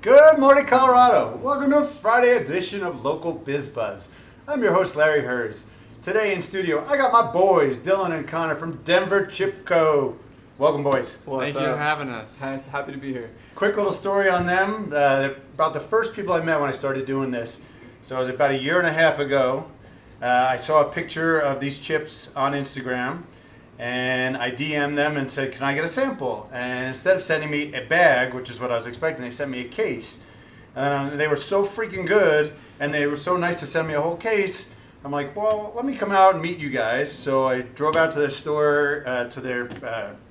Good morning, Colorado. Welcome to a Friday edition of Local Biz Buzz. I'm your host, Larry Hers. Today in studio, I got my boys, Dylan and Connor from Denver Chip Co. Welcome, boys. Thank you for having us. Happy to be here. Quick little story on them. About the first people I met when I started doing this. So it was about a year and a half ago. I saw a picture of these chips on Instagram. And I DM'd them and said, can I get a sample? And instead of sending me a bag, which is what I was expecting, they sent me a case. And they were so freaking good, and they were so nice to send me a whole case. I'm like, well, let me come out and meet you guys. So I drove out to their store, to their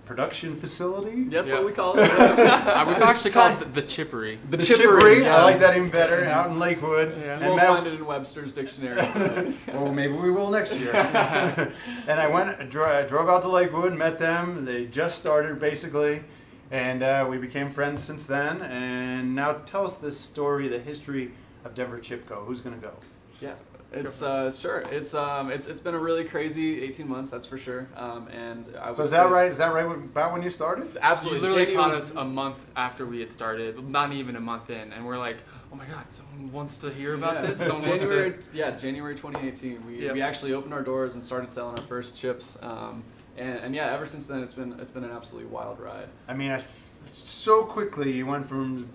production facility. That's what we call it. We've actually called it the Chippery. The Chippery. Yeah. I like that even better, out in Lakewood. Yeah. And we'll find it in Webster's dictionary. Well, maybe we will next year. And I drove out to Lakewood, met them. They just started, basically. And we became friends since then. And now tell us the story, the history of Denver Chip Co. Who's going to go? Yeah. It's sure. It's been a really crazy 18 months, that's for sure. And I so is that right? Is that right about when you started? Absolutely. You literally caught us a month after we had started, not even a month in, and we're like, oh my God, someone wants to hear about this. January 2018. We actually opened our doors and started selling our first chips. And yeah, ever since then it's been an absolutely wild ride. I mean, so quickly you went from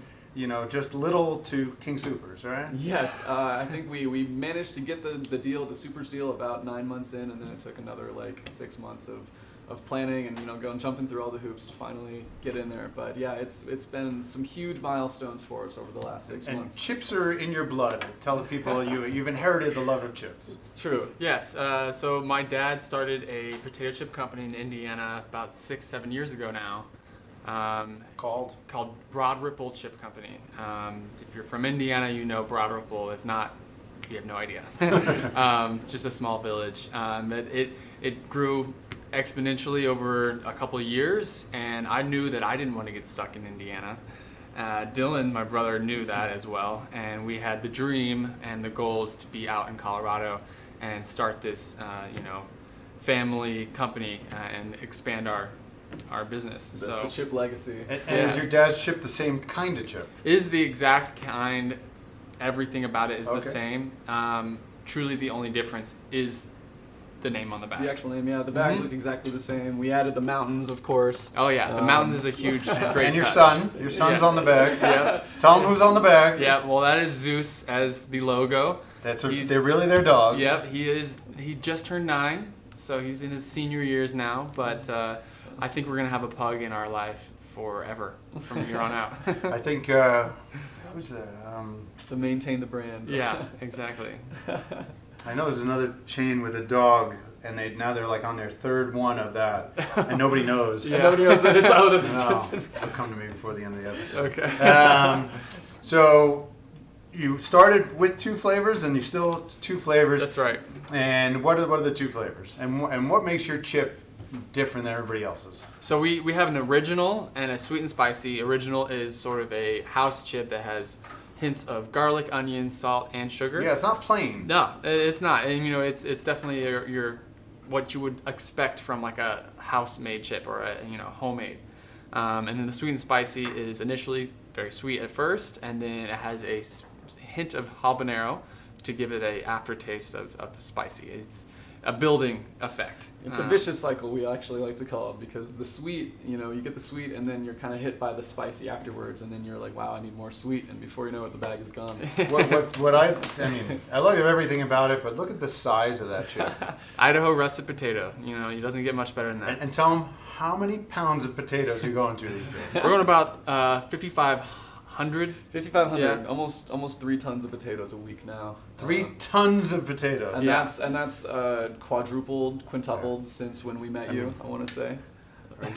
just little to King Supers, right? Yes, I think we managed to get the deal, the Supers deal, about 9 months in, and then it took another 6 months of planning and going jumping through all the hoops to finally get in there. But yeah, it's been some huge milestones for us over the last 6 months. And chips are in your blood. Tell the people you've inherited the love of chips. True. Yes. So my dad started a potato chip company in Indiana about 6-7 years ago now. Called Broad Ripple Chip Company. If you're from Indiana, you know Broad Ripple. If not, you have no idea. Just a small village. It grew exponentially over a couple of years, and I knew that I didn't want to get stuck in Indiana. Dylan, my brother, knew that as well, and we had the dream and the goals to be out in Colorado and start this, family company and expand our business. The chip legacy. And is your dad's chip the same kind of chip? It is the exact kind. Everything about it is Okay. the same. Truly the only difference is the name on the back. The actual name, yeah. The bags look exactly the same. We added the mountains, of course. Oh yeah, the mountains is a huge, great And your touch. son's on the bag. Yeah. Tell him who's on the bag. Yeah, well that is Zeus as the logo. They're really their dog. Yep, he just turned 9, so he's in his senior years now, but I think we're going to have a pug in our life forever from here on out. I think, who's that? To maintain the brand. Yeah, exactly. I know there's another chain with a dog, and they're like on their third one of that, and nobody knows. Yeah. Nobody knows that it's out of No, it'll come to me before the end of the episode. Okay. So you started with 2 flavors, and you still 2 flavors. That's right. And what are the 2 flavors? And what makes your chip different than everybody else's? So we have an original and a sweet and spicy. Original is sort of a house chip that has hints of garlic, onion, salt, and sugar. Yeah, it's not plain. No, it's not. And it's definitely your what you would expect from like a house-made chip or a homemade. And then the sweet and spicy is initially very sweet at first, and then it has a hint of habanero to give it a aftertaste of spicy. It's a building effect. It's a vicious cycle, we actually like to call it, because the sweet, you get the sweet and then you're kind of hit by the spicy afterwards, and then you're like, wow, I need more sweet, and before you know it, the bag is gone. I love everything about it, but look at the size of that chip. Idaho russet potato. It doesn't get much better than that. And tell them how many pounds of potatoes you're going through these days. We're going about 5,500. 5,500, Yeah. almost 3 tons of potatoes a week now. 3 tons of potatoes. And Yeah. that's quadrupled, quintupled since when we met you, I want to say. You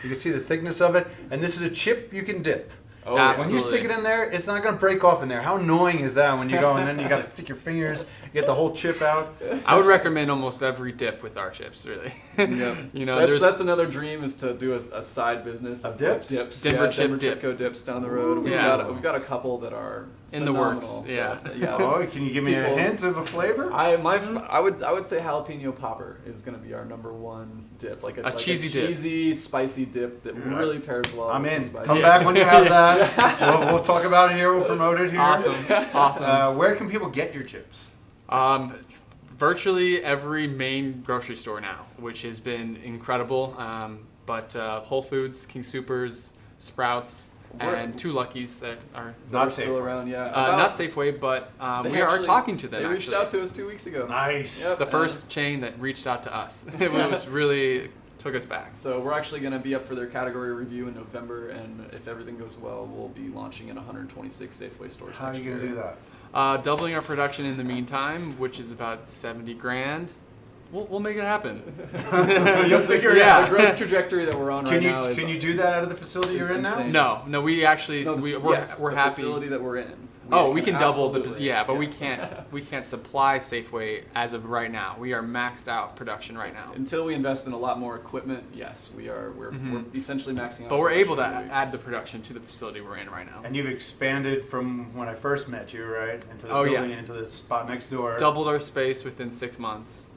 can see the thickness of it, and this is a chip you can dip. Oh, Absolutely. When you stick it in there, it's not going to break off in there. How annoying is that when you go and then you got to stick your fingers, get the whole chip out? I would recommend almost every dip with our chips, really. Yeah. That's another dream, is to do a side business of dips. Dips. Denver chip Denver dip. Chipco dips down the road. We've got a couple that are In the works, phenomenal. yeah. Oh, can you give me a People- hint of a flavor? I would say jalapeno popper is going to be our number one dip, like a cheesy dip. cheesy, spicy dip that really pairs well. I'm with the in. spice. Come back when you have that. We'll talk about it here. We'll promote it here. Awesome. Where can people get your chips? Virtually every main grocery store now, which has been incredible. But Whole Foods, King Soopers, Sprouts, and two Luckies that are Not still Safeway. around. Yeah, not Safeway, but we are talking to them. They reached out to us 2 weeks ago. Nice. Yep. The first chain that reached out to us. It was really took us back. So we're actually going to be up for their category review in November, and if everything goes well, we'll be launching in 126 Safeway stores. How are next you going to year. do that? Doubling our production in the meantime, which is about 70 grand. We'll make it happen. You'll figure it Yeah. out. The growth trajectory that we're on right now is Can you do that out of the facility you're in now? insane. No, we actually we're yes, we're the happy. facility that we're in. We can double the absolutely- but yes. we can't supply Safeway as of right now. We are maxed out production right now. Until we invest in a lot more equipment, yes, we're essentially maxing out. But we're able to production every week. add the production to the facility we're in right now. And you've expanded from when I first met you, right? Into the Oh, yeah. building and into the spot next door. Doubled our space within 6 months.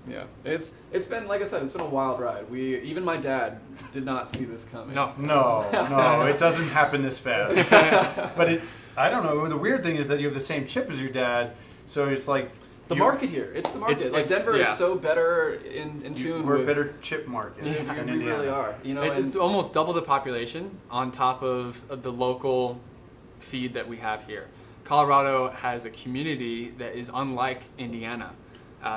Yeah, it's been, like I said, it's been a wild ride. Even my dad did not see this coming. No. No, it doesn't happen this fast. But I don't know. The weird thing is that you have the same chip as your dad, so it's like The market here, it's the market. It's- Denver yeah. is so better in tune We're with. a better chip market We in really Indiana. are. You know, It's almost double the population on top of the local feed that we have here. Colorado has a community that is unlike Indiana.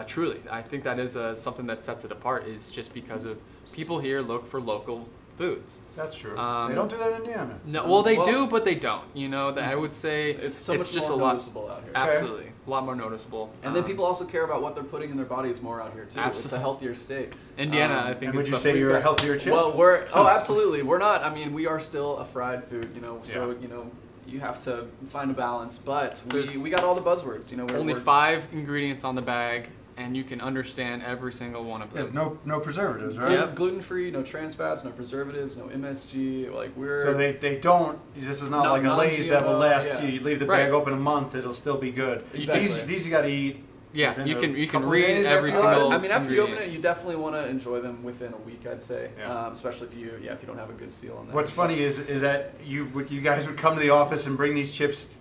Truly, I think that is something that sets it apart. Is just because of people here look for local foods. That's true. Um, They don't do that in Indiana. No, well they Well- do, but they don't. You know, I would say it's so much just more a lot. noticeable out here. Absolutely, a lot more noticeable. And then people also care about what they're putting in their bodies more out here too. It's a Absolutely. healthier state. Indiana, I think, And is would you the say you're a healthier chip? Well, absolutely. We're not. I mean, we are still a fried food. You know, so you have to find a balance. But There's we got all the buzzwords. You know, only 5 ingredients on the bag, and you can understand every single one of Yeah, them. no preservatives, right? Yep. gluten free, no trans fats, no preservatives, no MSG. Like we're So they don't. This is not No, like a Lay's that will non-GMO, last. yeah. You leave the Right. bag open a month, it'll still be good. Exactly. These you got to eat. Yeah, within you a can couple read days every after that. single. I mean, after you open ingredient. it, you definitely want to enjoy them within a week, I'd say. Yeah. Especially if you don't have a good seal on that. What's funny is that you guys would come to the office and bring these chips,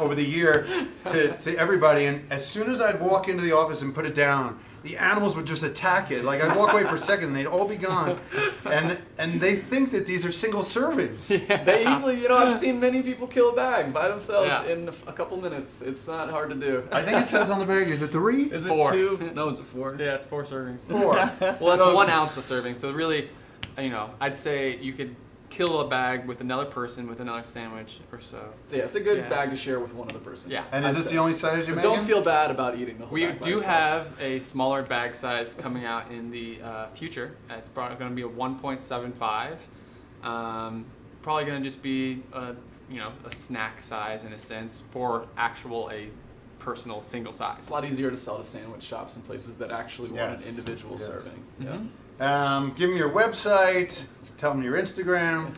over the year to everybody, and as soon as I'd walk into the office and put it down, the animals would just attack it. Like I'd walk away for a second, and they'd all be gone, and they think that these are single servings. They easily, I've seen many people kill a bag by themselves Yeah. in a couple minutes. It's not hard to do. I think it says on the bag, is it 3? Is it 4. 2? No, is it 4? Yeah, it's 4 servings. 4. Well, that's So- 1 ounce a serving. So really, I'd say you could kill a bag with another person with another sandwich or so. So, yeah, it's a good Yeah. bag to share with one other person. Yeah. And is I'd this say. the only size you're But making? don't feel bad about eating the whole We bag by do yourself. have a smaller bag size coming out in the future. It's probably going to be a 1.75. Probably going to just be a snack size in a sense for a personal single size. It's a lot easier to sell to sandwich shops and places that actually want Yes. an individual Yes. serving. Mhm. Yeah. Give them your website. Tell them your Instagram.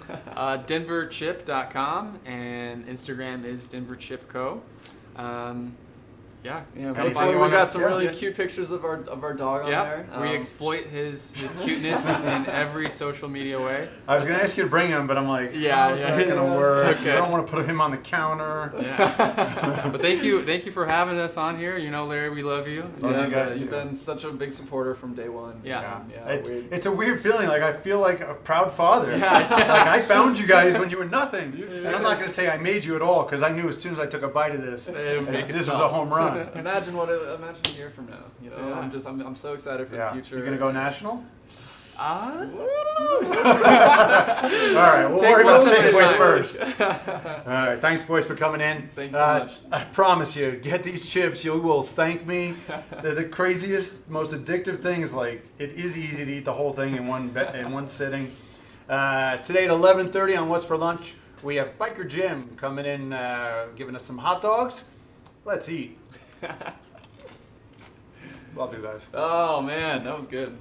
DenverChip.com, and Instagram is DenverChipCo. Yeah. Yeah, Anything we you wanna- got some yeah. really Yeah. cute pictures of our dog on there. Yep. We exploit his cuteness in every social media way. I was going to ask you to bring him, but I'm like, Yeah, how's yeah. that going to Yeah, work? it's okay. I don't want to put him on the counter. Yeah. But thank you for having us on here. Larry, we love you. Love you Yeah, guys you've too. been such a big supporter from day one. Yeah. It's a weird feeling. Like I feel like a proud father. Yeah. Like I found you guys when you were nothing, and I'm not going to say I made you at all because I knew as soon as I took a bite of this, It would make it this was a tough. home run. Imagine a year from now. Yeah. I'm so excited for Yeah. the future. You gonna go national? Ah. All right, we'll Take worry one about step at a Safeway time. first. All right, thanks boys for coming in. Thanks so much. I promise you, get these chips. You will thank me. They're the craziest, most addictive things. Like it is easy to eat the whole thing in one sitting. Today at 11:30 on What's for Lunch, we have Biker Jim coming in, giving us some hot dogs. Let's eat. Love you guys. Oh man, that was good.